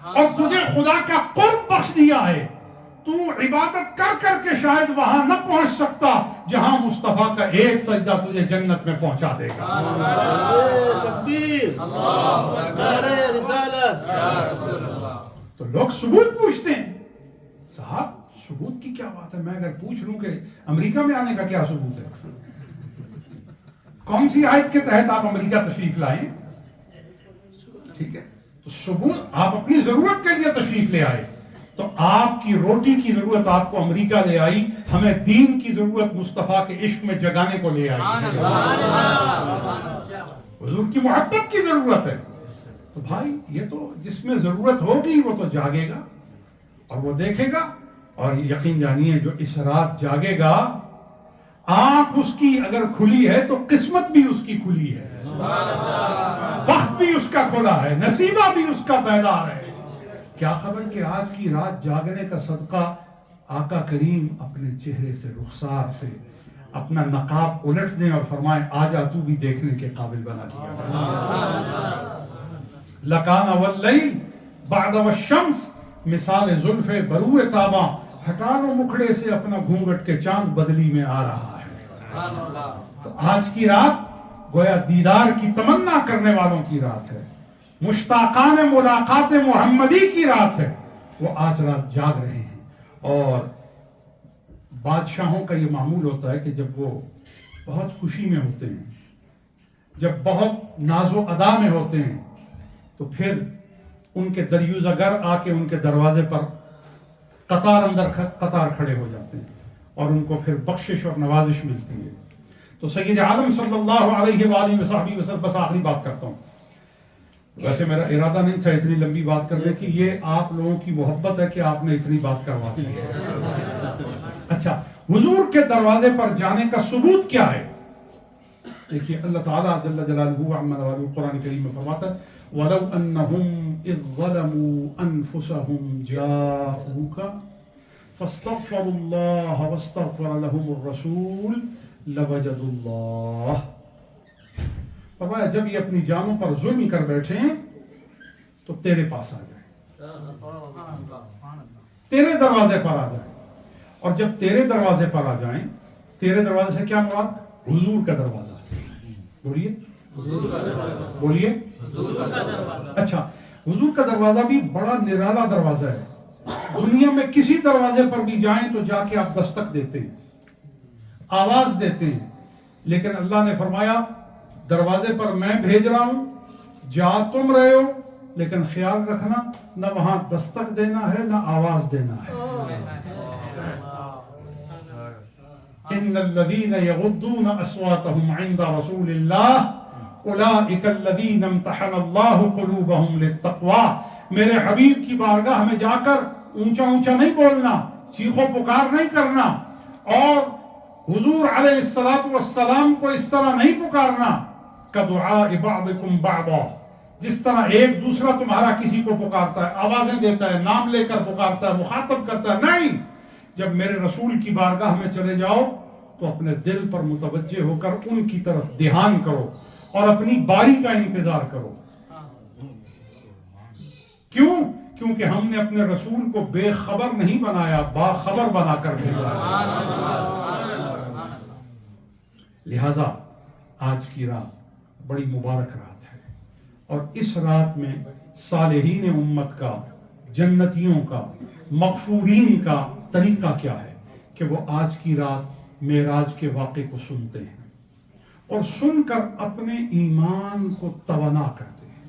اور تجھے خدا کا قرب بخش دیا ہے، تو عبادت کر کر کے شاید وہاں نہ پہنچ سکتا جہاں مصطفیٰ کا ایک سجدہ تجھے جنت میں پہنچا دے گا. تکبیر، نعرہ رسالت. تو لوگ ثبوت پوچھتے ہیں. بات ہے, میں اگر پوچھ لوں کہ امریکہ میں آنے کا کیا ثبوت ہے, کون سی آیت کے تحت آپ امریکہ تشریف لائیں؟ ٹھیک ہے, تو ثبوت آپ اپنی ضرورت کے لیے تشریف لے آئے, تو آپ کی روٹی کی ضرورت آپ کو امریکہ لے آئی, ہمیں دین کی ضرورت مصطفیٰ کے عشق میں جگانے کو لے آئی, حضور کی محبت کی ضرورت ہے. تو بھائی یہ تو جس میں ضرورت ہوگی وہ تو جاگے گا اور وہ دیکھے گا, اور یقین جانیے جو اس رات جاگے گا, آنکھ اس کی اگر کھلی ہے تو قسمت بھی اس کی کھلی ہے, بخت بھی اس کا کھلا ہے, نصیبہ بھی اس کا بیدار ہے. کیا خبر کہ آج کی رات جاگنے کا صدقہ آقا کریم اپنے چہرے سے, رخسار سے اپنا نقاب الٹ دیں اور فرمائیں آجا تو بھی دیکھنے کے قابل بنا دیا. لکان واللیل بعد والشمس, مثال زلف برو تاباں, ہٹا لو مکھڑے سے اپنا گھونگٹ کے چاند بدلی میں آ رہا ہے. تو آج کی رات گویا دیدار کی تمنا کرنے والوں کی رات ہے, مشتاقان ملاقات محمدی کی رات ہے, وہ آج رات جاگ رہے ہیں. اور بادشاہوں کا یہ معمول ہوتا ہے کہ جب وہ بہت خوشی میں ہوتے ہیں, جب بہت ناز و ادا میں ہوتے ہیں, تو پھر ان کے دریوزہ گر آ کے ان کے دروازے پر قطار کھڑے ہو جاتے ہیں اور ان کو پھر بخشش اور نوازش ملتی ہے. تو سید عالم صلی اللہ علیہ وآلہ وسلم, بس آخری بات کرتا ہوں, ویسے میرا ارادہ نہیں تھا اتنی لمبی بات کرنے کی, یہ آپ لوگوں کی محبت ہے کہ آپ نے اتنی بات کروا دی ہے. اچھا, حضور کے دروازے پر جانے کا ثبوت کیا ہے؟ دیکھیے اللہ تعالیٰ جل جلالہ عما والہ قرآن کریم میں فرماتا ہے وَلَوْ أَنَّهُمْ إِذْ ظَلَمُوا أَنفُسَهُمْ جَاءُوكَ فَاسْتَغْفَرُوا اللَّهَ وَاسْتَغْفَرَ لَهُمُ الرَّسُولُ لَوَجَدُوا اللَّهَ. فرمایا جب یہ اپنی جانوں پر ظلم کر بیٹھے ہیں تو تیرے پاس آ جائیں, تیرے دروازے پر آ جائیں, اور جب تیرے دروازے پر آ جائیں, تیرے دروازے سے کیا مراد؟ حضور کا دروازہ. بولیے بولیے. اچھا, حضور کا دروازہ بھی بڑا نرالا دروازہ ہے. دنیا میں کسی دروازے پر بھی جائیں تو جا کے آپ دستک دیتے ہیں, آواز دیتے ہیں, لیکن اللہ نے فرمایا دروازے پر میں بھیج رہا ہوں, جا تم رہے ہو, لیکن خیال رکھنا نہ وہاں دستک دینا ہے نہ آواز دینا ہے. ان الذين يغضون اصواتهم عند رسول الله اولئك الذين امتحن الله قلوبهم للتقوى. میرے حبیب کی بارگاہ میں جا کر اونچا اونچا نہیں بولنا, چیخو پکار نہیں کرنا, اور حضور علیہ السلام کو اس طرح نہیں پکارنا کدعاء بعضکم بعضا, جس طرح ایک دوسرا تمہارا کسی کو پکارتا ہے, آوازیں دیتا ہے, نام لے کر پکارتا ہے, مخاطب کرتا ہے. نہیں, جب میرے رسول کی بارگاہ میں چلے جاؤ تو اپنے دل پر متوجہ ہو کر ان کی طرف دھیان کرو اور اپنی باری کا انتظار کرو. کیوں؟ کیونکہ ہم نے اپنے رسول کو بے خبر نہیں بنایا, باخبر بنا کر بھیجا. لہذا آج کی رات بڑی مبارک رات ہے, اور اس رات میں صالحین امت کا, جنتیوں کا, مغفورین کا طریقہ کیا ہے کہ وہ آج کی رات معراج کے واقعے کو سنتے ہیں اور سن کر اپنے ایمان کو توانا کرتے ہیں,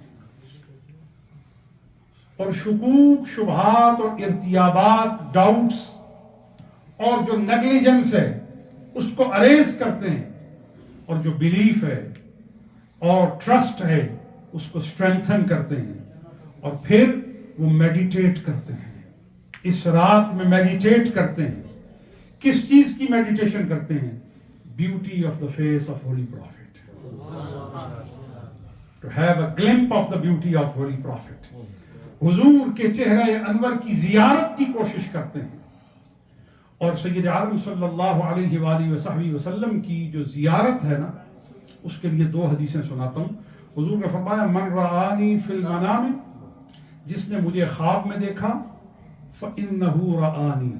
اور شکوک, شبہات اور ارتیابات, ڈاؤٹس اور جو نیگلیجنس ہے اس کو اریز کرتے ہیں, اور جو بلیف ہے اور ٹرسٹ ہے اس کو اسٹرینتھن کرتے ہیں, اور پھر وہ میڈیٹیٹ کرتے ہیں. اس رات میں میڈیٹیٹ کرتے ہیں. کس چیز کی میڈیٹیشن کرتے ہیں؟ Beauty of the face of holy prophet, to have a glimpse of the beauty of holy prophet. حضور کے چہرہ انور کی زیارت کی کوشش کرتے ہیں. اور سید عالم صلی اللہ علیہ وآلہ وصحبہ وسلم کی جو زیارت ہے نا, اس کے لیے 2 حدیثیں سناتا ہوں. حضور نے فرمایا من رآنی فی المنام, جس نے مجھے خواب میں دیکھا, فإنہ رآنی,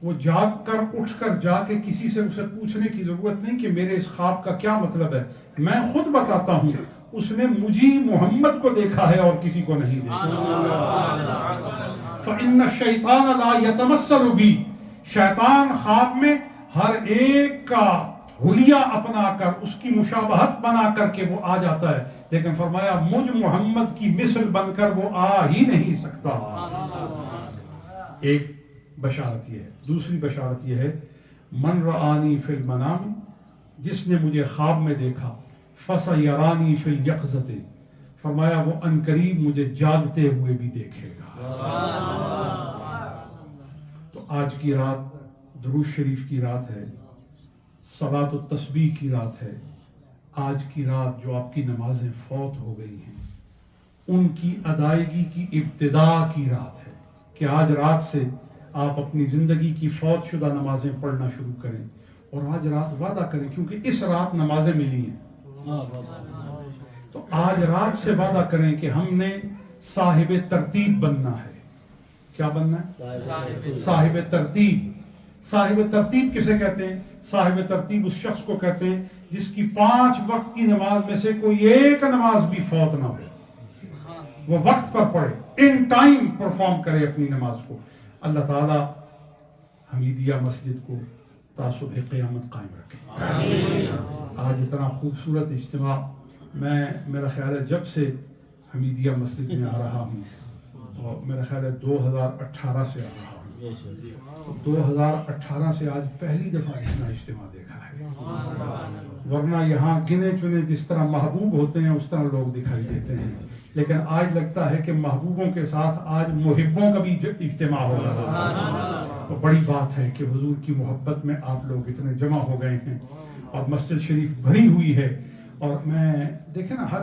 وہ جاگ کر اٹھ کر جا کے کسی سے اسے پوچھنے کی ضرورت نہیں کہ میرے اس خواب کا کیا مطلب ہے, میں خود بتاتا ہوں, اس نے مجھے محمد کو دیکھا ہے اور کسی کو نہیں دیکھا. فإن الشیطان لا یتمثل بی, شیطان خواب میں ہر ایک کا حلیہ اپنا کر اس کی مشابہت بنا کر کے وہ آ جاتا ہے، لیکن فرمایا مجھ محمد کی مثل بن کر وہ آ ہی نہیں سکتا۔ ایک بشارت یہ ہے۔ دوسری بشارت یہ ہے من رآنی فی المنام، جس نے مجھے خواب میں دیکھا، فسیرانی فی الیقظۃ، فرمایا وہ عنقریب مجھے جاگتے ہوئے بھی دیکھے گا۔ تو آج کی رات درود شریف کی رات ہے، صلاۃ التسبیح کی رات ہے۔ آج کی رات جو آپ کی نمازیں فوت ہو گئی ہیں ان کی ادائیگی کی ابتدا کی رات ہے کہ آج رات سے آپ اپنی زندگی کی فوت شدہ نمازیں پڑھنا شروع کریں، اور آج رات وعدہ کریں، کیونکہ اس رات نمازیں ملی ہیں، تو آج رات سے وعدہ کریں کہ ہم نے صاحب ترتیب بننا ہے۔ کیا بننا ہے؟ صاحب ترتیب۔ صاحب ترتیب کسے کہتے ہیں؟ صاحب ترتیب اس شخص کو کہتے ہیں جس کی 5 وقت کی نماز میں سے کوئی ایک نماز بھی فوت نہ ہو، وہ وقت پر پڑھے، ان ٹائم پرفارم کرے اپنی نماز کو۔ اللہ تعالی حمیدیہ مسجد کو تا صبح قیامت قائم رکھے۔ آج اتنا خوبصورت اجتماع، میں میرا خیال ہے جب سے حمیدیہ مسجد میں آ رہا ہوں، اور میرا خیال ہے 2018 سے آ رہا ہوں، 2018 سے آج پہلی دفعہ اتنا اجتماع دیکھا ہے، ورنہ یہاں گنے چنے جس طرح محبوب ہوتے ہیں اس طرح لوگ دکھائی دیتے ہیں، لیکن آج لگتا ہے کہ محبوبوں کے ساتھ آج محبوں کا بھی اجتماع ہو رہا ہے۔ تو بڑی بات ہے کہ حضور کی محبت میں آپ لوگ اتنے جمع ہو گئے ہیں، اور مسجد شریف بھری ہوئی ہے۔ اور میں دیکھیں نا، ہر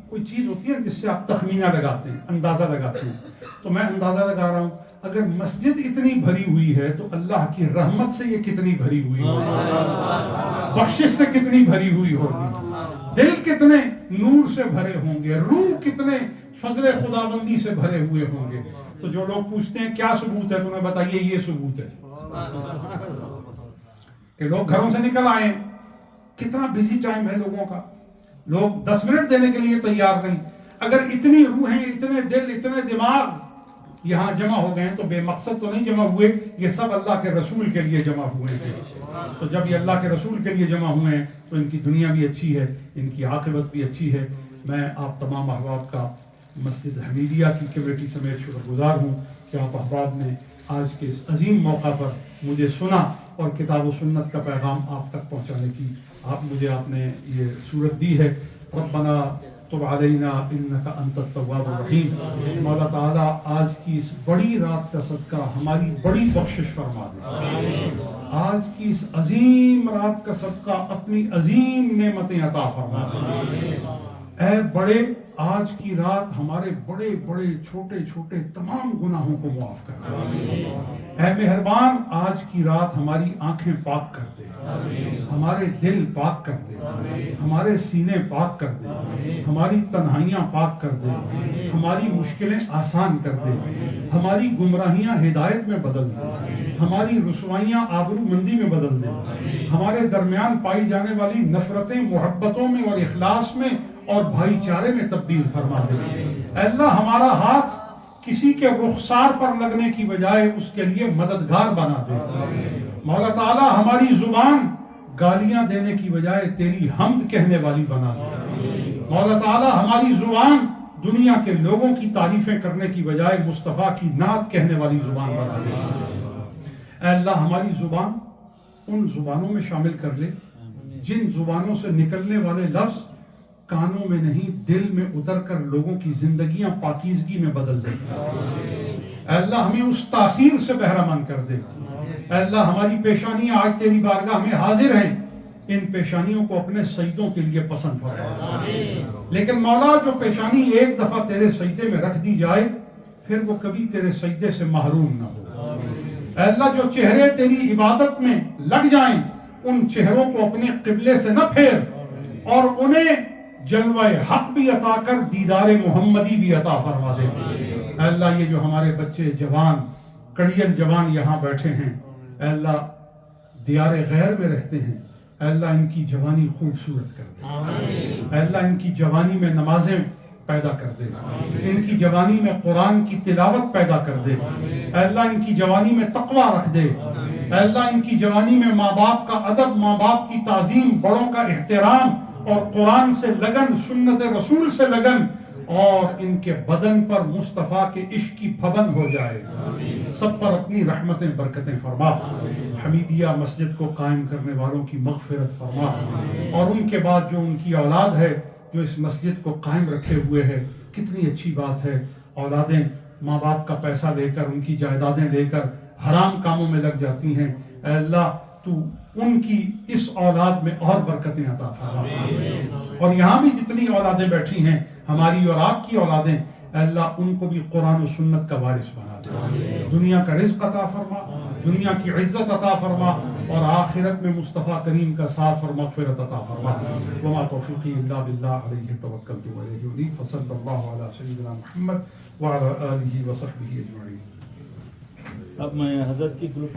کوئی چیز ہوتی ہے جس سے آپ تخمینہ لگاتے ہیں، اندازہ لگاتے ہیں، تو میں اندازہ لگا رہا ہوں اگر مسجد اتنی بھری ہوئی ہے تو اللہ کی رحمت سے یہ کتنی بھری ہوئی ہوگی، بخشش سے کتنی بھری ہوئی ہوگی، دل کتنے نور سے بھرے ہوں گے، روح کتنے فضل خداوندی سے بھرے ہوئے ہوں گے۔ تو جو لوگ پوچھتے ہیں کیا ثبوت ہے، تو انہیں بتائیے یہ ثبوت ہے کہ لوگ گھروں سے نکل آئے، کتنا بزی ٹائم ہے لوگوں کا، لوگ 10 منٹ دینے کے لیے تیار نہیں۔ اگر اتنی روحیں، اتنے دل، اتنے دماغ یہاں جمع ہو گئے ہیں تو بے مقصد تو نہیں جمع ہوئے، یہ سب اللہ کے رسول کے لیے جمع ہوئے ہیں۔ تو جب یہ اللہ کے رسول کے لیے جمع ہوئے ہیں تو ان کی دنیا بھی اچھی ہے، ان کی عاقبت بھی اچھی ہے۔ میں آپ تمام احباب کا مسجد حمیدیہ کی کمیٹی سمیت شکر گزار ہوں کہ آپ احباب نے آج کے اس عظیم موقع پر مجھے سنا اور کتاب و سنت کا پیغام آپ تک پہنچانے کی آپ نے یہ صورت دی ہے۔ ربنا تب علینا انک انت التواب الرحیم۔ مولا تعالیٰ آج کی اس بڑی رات کا صدقہ ہماری بڑی بخشش فرما دے، آج کی اس عظیم رات کا صدقہ اپنی عظیم نعمتیں عطا فرما دے۔ اے بڑے، آج کی رات ہمارے بڑے بڑے چھوٹے چھوٹے تمام گناہوں کو معاف کر دے۔ اے مہربان، آج کی رات ہماری آنکھیں پاک کر دے، ہمارے دل پاک کر دے، ہمارے سینے پاک کر دے، ہماری تنہائیاں پاک کر دے، ہماری مشکلیں آسان کر دے، ہماری گمراہیاں ہدایت میں بدل دے، ہماری رسوائیاں آبرو مندی میں بدل دے، ہمارے درمیان پائی جانے والی نفرتیں محبتوں میں اور اخلاص میں اور بھائی چارے میں تبدیل فرما دے۔ اے اللہ، ہمارا ہاتھ کسی کے رخسار پر لگنے کی بجائے اس کے لیے مددگار بنا دے۔ مولا تعالیٰ، ہماری زبان گالیاں دینے کی بجائے تیری حمد کہنے والی بنا دے۔ مولا تعالیٰ، ہماری زبان دنیا کے لوگوں کی تعریفیں کرنے کی بجائے مصطفیٰ کی نعت کہنے والی زبان بنا دے۔ اے اللہ، ہماری زبان ان زبانوں میں شامل کر لے جن زبانوں سے نکلنے والے لفظ کانوں میں نہیں دل میں اتر کر لوگوں کی زندگیاں پاکیزگی میں بدل دے۔ اے اللہ، ہمیں اس تاثیر سے بہرہ مند کر دے۔ اے اللہ، ہماری پیشانیاں آج تیری بارگاہ میں حاضر ہیں، ان پیشانیوں کو اپنے سجدوں کے لیے پسند فرما۔ لیکن مولا، جو پیشانی ایک دفعہ تیرے سجدے میں رکھ دی جائے پھر وہ کبھی تیرے سجدے سے محروم نہ ہو۔ اے اللہ، جو چہرے تیری عبادت میں لگ جائیں ان چہروں کو اپنے قبلے سے نہ پھیر، اور انہیں جلوہ حق بھی عطا کر دیدار محمدی بھی عطا فرما دے۔ اے اللہ، یہ جو ہمارے بچے جوان، کڑیل جوان یہاں بیٹھے ہیں، اے اللہ دیار غیر میں رہتے ہیں، اے اللہ ان کی جوانی خوبصورت کر دے۔ اے اللہ ان کی جوانی میں نمازیں پیدا کر دے، ان کی جوانی میں قرآن کی تلاوت پیدا کر دے۔ اے اللہ ان کی جوانی میں تقوی رکھ دے۔ اے اللہ ان کی جوانی میں ماں باپ کا ادب، ماں باپ کی تعظیم، بڑوں کا احترام اور قرآن سے لگن، سنت رسول سے لگن، اور ان کے بدن پر مصطفیٰ کے عشق کی پھبن ہو جائے. سب پر اپنی رحمتیں برکتیں فرما. حمیدیہ مسجد کو قائم کرنے والوں کی مغفرت فرما، اور ان کے بعد جو ان کی اولاد ہے جو اس مسجد کو قائم رکھے ہوئے ہے. کتنی اچھی بات ہے، اولادیں ماں باپ کا پیسہ لے کر، ان کی جائیدادیں لے کر حرام کاموں میں لگ جاتی ہیں. اے اللہ تو ان کی اس اولاد میں اور برکتیں عطا فرما. اور یہاں بھی جتنی اولادیں بیٹھی ہیں، ہماری اور آپ کی اولادیں، اے اللہ ان کو بھی قرآن و سنت کا وارث بنا دے. دنیا کا رزق عطا فرما، دنیا کی عزت عطا فرما، اور آخرت میں مصطفیٰ کریم کا ساتھ اور مغفرت عطا فرما. وما توفیقی الا باللہ علیہ توکلت و الیہ انیب. فصلی اللہ علی سیدنا محمد وعلی آلہ وصحبہ اجمعین. اب میں حضرت کی گروپ